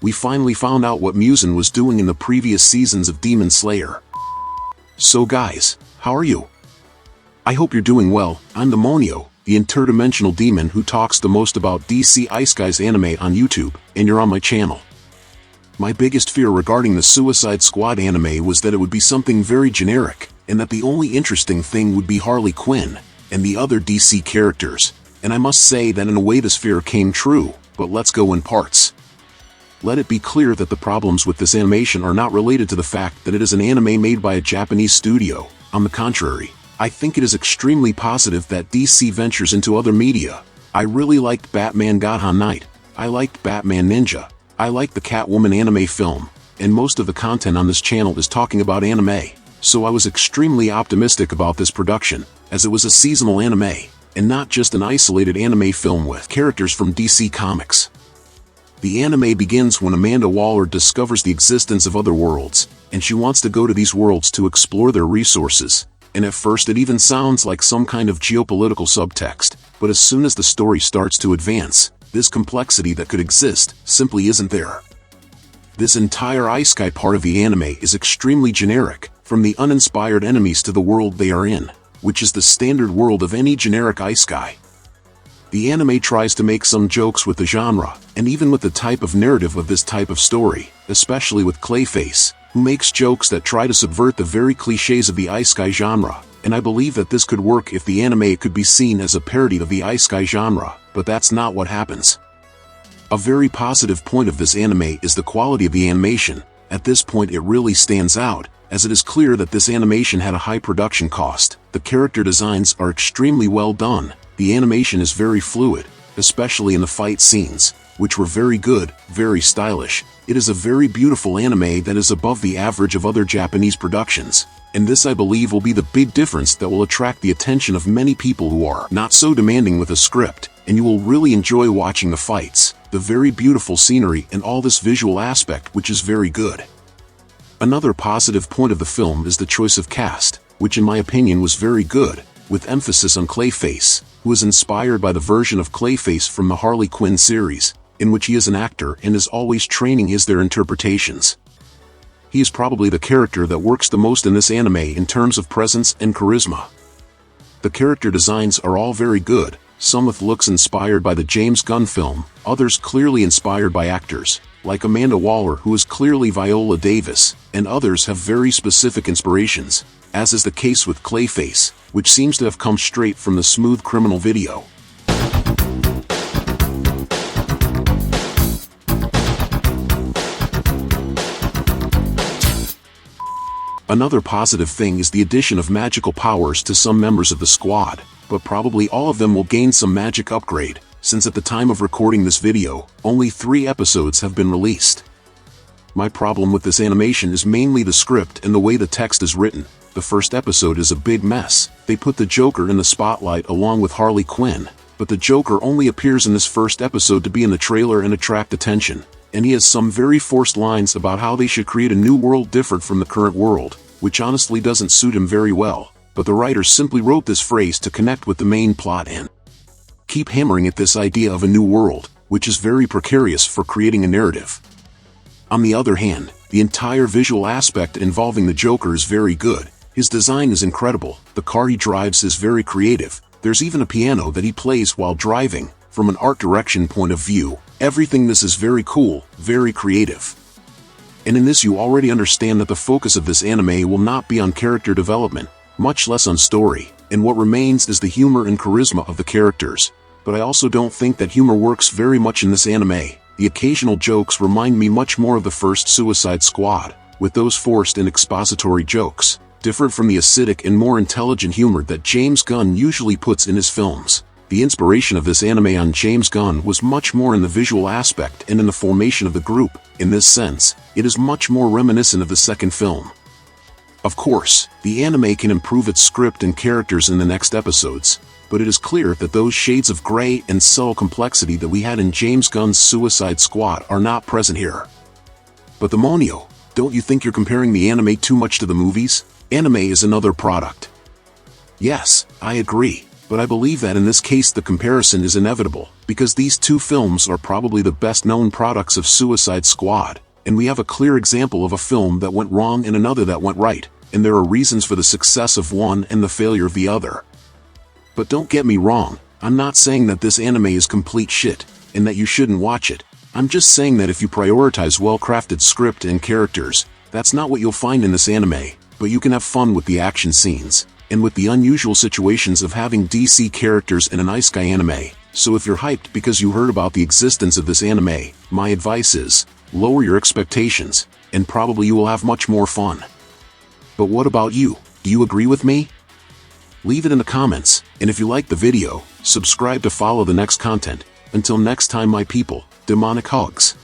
We finally found out what Muzan was doing in the previous seasons of Demon Slayer. So guys, how are you? I hope you're doing well. I'm the Monio, the interdimensional demon who talks the most about DC Isekai's anime on YouTube, and you're on my channel. My biggest fear regarding the Suicide Squad anime was that it would be something very generic, and that the only interesting thing would be Harley Quinn, and the other DC characters, and I must say that in a way this fear came true, but let's go in parts. Let it be clear that the problems with this animation are not related to the fact that it is an anime made by a Japanese studio. On the contrary, I think it is extremely positive that DC ventures into other media. I really liked Batman Gotham Knight, I liked Batman Ninja, I liked the Catwoman anime film, and most of the content on this channel is talking about anime, so I was extremely optimistic about this production, as it was a seasonal anime, and not just an isolated anime film with characters from DC Comics. The anime begins when Amanda Waller discovers the existence of other worlds, and she wants to go to these worlds to explore their resources, and at first it even sounds like some kind of geopolitical subtext, but as soon as the story starts to advance, this complexity that could exist simply isn't there. This entire Isekai part of the anime is extremely generic, from the uninspired enemies to the world they are in, which is the standard world of any generic Isekai. The anime tries to make some jokes with the genre, and even with the type of narrative of this type of story, especially with Clayface, who makes jokes that try to subvert the very cliches of the Isekai genre, and I believe that this could work if the anime could be seen as a parody of the Isekai genre, but that's not what happens. A very positive point of this anime is the quality of the animation. At this point it really stands out, as it is clear that this animation had a high production cost. The character designs are extremely well done. The animation is very fluid, especially in the fight scenes, which were very good, very stylish. It is a very beautiful anime that is above the average of other Japanese productions, and this I believe will be the big difference that will attract the attention of many people who are not so demanding with a script, and you will really enjoy watching the fights, the very beautiful scenery and all this visual aspect which is very good. Another positive point of the film is the choice of cast, which in my opinion was very good, with emphasis on Clayface, who is inspired by the version of Clayface from the Harley Quinn series, in which he is an actor and is always training their interpretations. He is probably the character that works the most in this anime in terms of presence and charisma. The character designs are all very good, some with looks inspired by the James Gunn film, others clearly inspired by actors, like Amanda Waller who is clearly Viola Davis, and others have very specific inspirations, as is the case with Clayface, which seems to have come straight from the Smooth Criminal video. Another positive thing is the addition of magical powers to some members of the squad, but probably all of them will gain some magic upgrade, since at the time of recording this video, only 3 episodes have been released. My problem with this animation is mainly the script and the way the text is written. The first episode is a big mess. They put the Joker in the spotlight along with Harley Quinn, but the Joker only appears in this first episode to be in the trailer and attract attention, and he has some very forced lines about how they should create a new world different from the current world, which honestly doesn't suit him very well, but the writers simply wrote this phrase to connect with the main plot and keep hammering at this idea of a new world, which is very precarious for creating a narrative. On the other hand, the entire visual aspect involving the Joker is very good. His design is incredible, the car he drives is very creative, there's even a piano that he plays while driving. From an art direction point of view, everything this is very cool, very creative. And in this you already understand that the focus of this anime will not be on character development, much less on story, and what remains is the humor and charisma of the characters. But I also don't think that humor works very much in this anime. The occasional jokes remind me much more of the first Suicide Squad, with those forced and expository jokes, different from the acidic and more intelligent humor that James Gunn usually puts in his films. The inspiration of this anime on James Gunn was much more in the visual aspect and in the formation of the group. In this sense, it is much more reminiscent of the second film. Of course, the anime can improve its script and characters in the next episodes, but it is clear that those shades of gray and subtle complexity that we had in James Gunn's Suicide Squad are not present here. But the Monio, don't you think you're comparing the anime too much to the movies? Anime is another product. Yes, I agree. But I believe that in this case the comparison is inevitable, because these two films are probably the best-known products of Suicide Squad, and we have a clear example of a film that went wrong and another that went right, and there are reasons for the success of one and the failure of the other. But don't get me wrong, I'm not saying that this anime is complete shit, and that you shouldn't watch it. I'm just saying that if you prioritize well-crafted script and characters, that's not what you'll find in this anime, but you can have fun with the action scenes, and with the unusual situations of having DC characters in an Isekai anime. So if you're hyped because you heard about the existence of this anime, my advice is, lower your expectations, and probably you will have much more fun. But what about you? Do you agree with me? Leave it in the comments, and if you liked the video, subscribe to follow the next content. Until next time my people, demonic hugs.